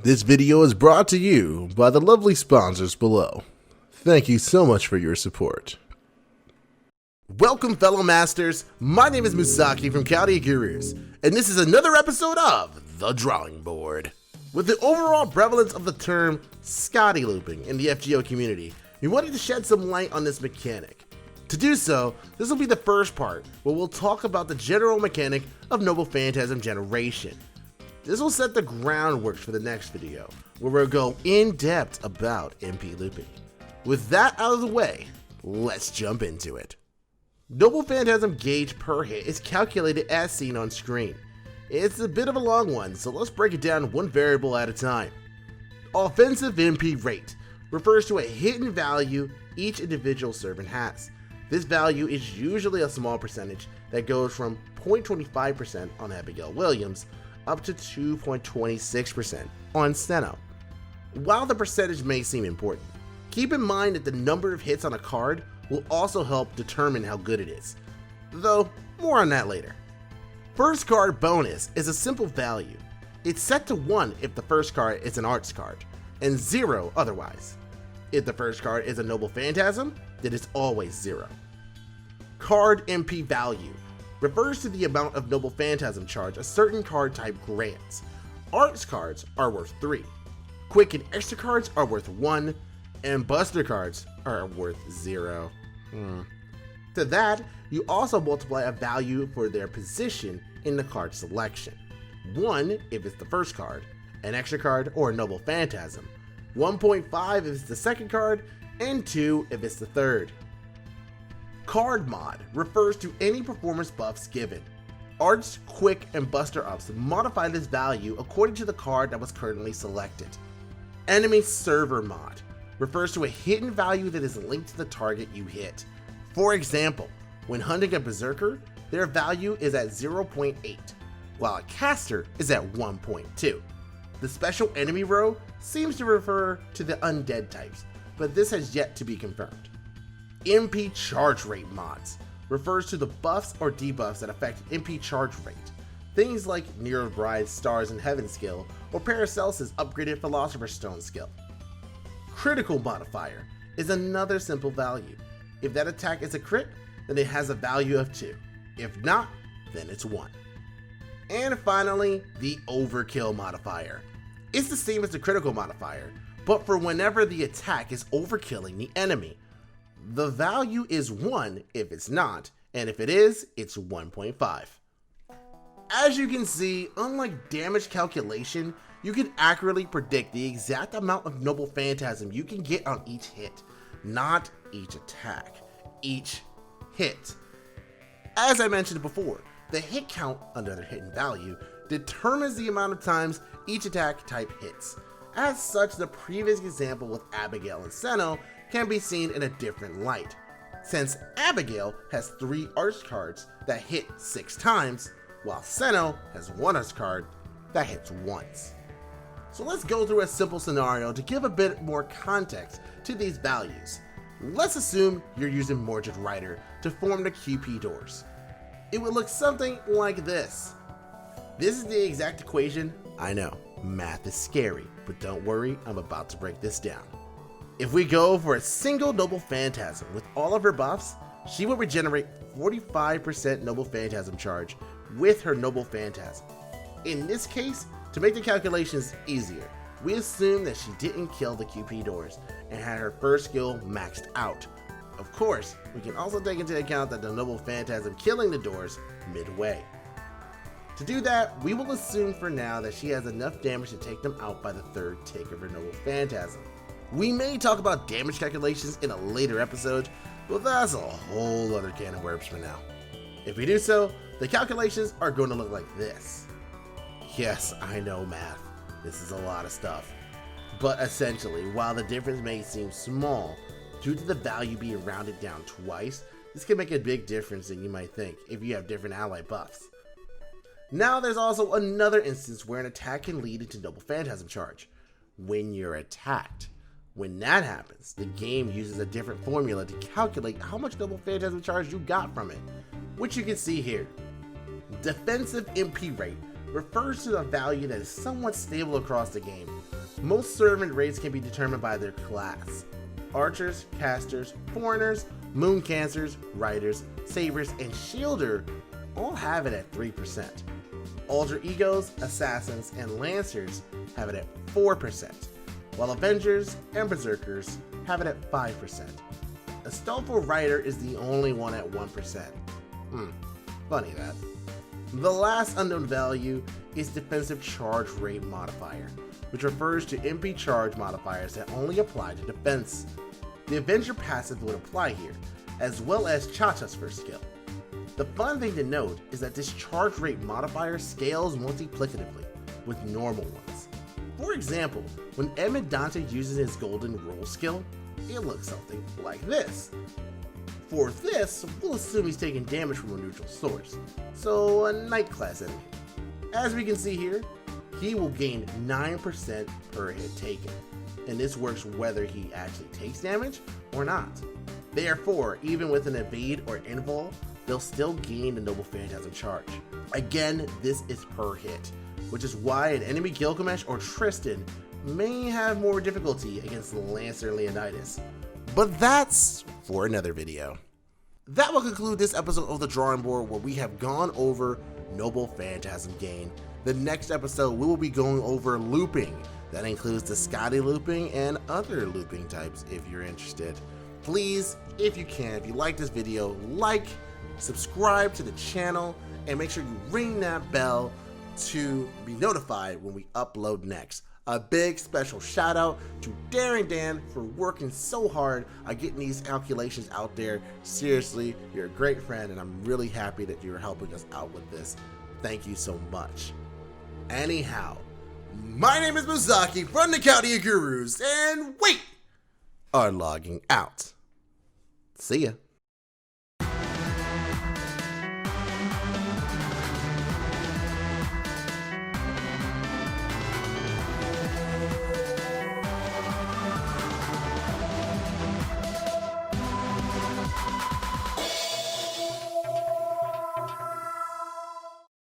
This video is brought to you by the lovely sponsors below. Thank you so much for your support. Welcome, fellow masters. My name is Musaki from Chaldea Gurus, and this is another episode of The Drawing Board. With the overall prevalence of the term Scotty looping in the FGO community, we wanted to shed some light on this mechanic. To do so, this will be the first part where we'll talk about the general mechanic of Noble Phantasm generation. This will set the groundwork for the next video, where we'll go in depth about MP looping. With that out of the way, let's jump into it. Noble Phantasm gauge per hit is calculated as seen on screen. It's a bit of a long one, so let's break it down one variable at a time. Offensive MP rate refers to a hidden value each individual servant has. This value is usually a small percentage that goes from 0.25% on Abigail Williams up to 2.26% on Steno. While the percentage may seem important, keep in mind that the number of hits on a card will also help determine how good it is, though more on that later. First card bonus is a simple value. It's set to 1 if the first card is an arts card, and 0 otherwise. If the first card is a Noble Phantasm, then it's always 0. Card MP value refers to the amount of Noble Phantasm charge a certain card type grants. Arts cards are worth 3, quick and extra cards are worth 1, and buster cards are worth 0. To that, you also multiply a value for their position in the card selection. 1 if it's the first card, an extra card, or a Noble Phantasm. 1.5 if it's the second card, and 2 if it's the third. Card mod refers to any performance buffs given. Arts, quick, and buster ups modify this value according to the card that was currently selected. Enemy server mod refers to a hidden value that is linked to the target you hit. For example, when hunting a berserker, their value is at 0.8, while a caster is at 1.2. The special enemy row seems to refer to the undead types, but this has yet to be confirmed. MP charge rate mods refers to the buffs or debuffs that affect MP charge rate. Things like Nero Bride's Stars in Heaven skill or Paracelsus' upgraded Philosopher's Stone skill. Critical modifier is another simple value. If that attack is a crit, then it has a value of 2. If not, then it's 1. And finally, the overkill modifier. It's the same as the critical modifier, but for whenever the attack is overkilling the enemy. The value is 1 if it's not, and if it is, it's 1.5. As you can see, unlike damage calculation, you can accurately predict the exact amount of Noble Phantasm you can get on each hit, not each attack, each hit. As I mentioned before, the hit count, another hidden value, determines the amount of times each attack type hits. As such, the previous example with Abigail and Seno can be seen in a different light, since Abigail has 3 arts cards that hit 6 times, while Seno has 1 arts card that hits once. So let's go through a simple scenario to give a bit more context to these values. Let's assume you're using Mordred Rider to form the QP doors. It would look something like this. This is the exact equation. I know, math is scary, but don't worry, I'm about to break this down. If we go for a single Noble Phantasm with all of her buffs, she will regenerate 45% Noble Phantasm charge with her Noble Phantasm. In this case, to make the calculations easier, we assume that she didn't kill the QP doors and had her first skill maxed out. Of course, we can also take into account that the Noble Phantasm killing the doors midway. To do that, we will assume for now that she has enough damage to take them out by the 3rd tick of her Noble Phantasm. We may talk about damage calculations in a later episode, but that's a whole other can of worms for now. If we do so, the calculations are going to look like this. Yes, I know math. This is a lot of stuff. But essentially, while the difference may seem small, due to the value being rounded down twice, this can make a big difference than you might think if you have different ally buffs. Now there's also another instance where an attack can lead into Noble Phantasm charge. When you're attacked. When that happens, the game uses a different formula to calculate how much Noble Phantasm charge you got from it, which you can see here. Defensive MP rate refers to a value that is somewhat stable across the game. Most servant rates can be determined by their class. Archers, casters, foreigners, mooncancers, riders, sabers, and shielder all have it at 3%. Alter egos, assassins, and lancers have it at 4%, while avengers and berserkers have it at 5%. A stealthful rider is the only one at 1%. Funny that. The last unknown value is defensive charge rate modifier, which refers to MP charge modifiers that only apply to defense. The Avenger passive would apply here, as well as Chacha's first skill. The fun thing to note is that this charge rate modifier scales multiplicatively with normal ones. For example, when Edmund Dante uses his golden roll skill, it looks something like this. For this, we'll assume he's taking damage from a neutral source, so a Knight class enemy. As we can see here, he will gain 9% per hit taken, and this works whether he actually takes damage or not. Therefore, even with an evade or invul, they'll still gain the Noble Phantasm charge. Again, this is per hit, which is why an enemy Gilgamesh or Tristan may have more difficulty against Lancer Leonidas. But that's for another video. That will conclude this episode of The Drawing Board, where we have gone over Noble Phantasm gain. The next episode, we will be going over looping. That includes the Scotty looping and other looping types if you're interested. Please, if you can, if you like this video, like, subscribe to the channel, and make sure you ring that bell to be notified when we upload next. A big special shout out to DaringDan for working so hard on getting these calculations out there. Seriously, you're a great friend, and I'm really happy that you're helping us out with this. Thank you so much. Anyhow, my name is Muzaki from the Chaldea Gurus, and we are logging out. See ya.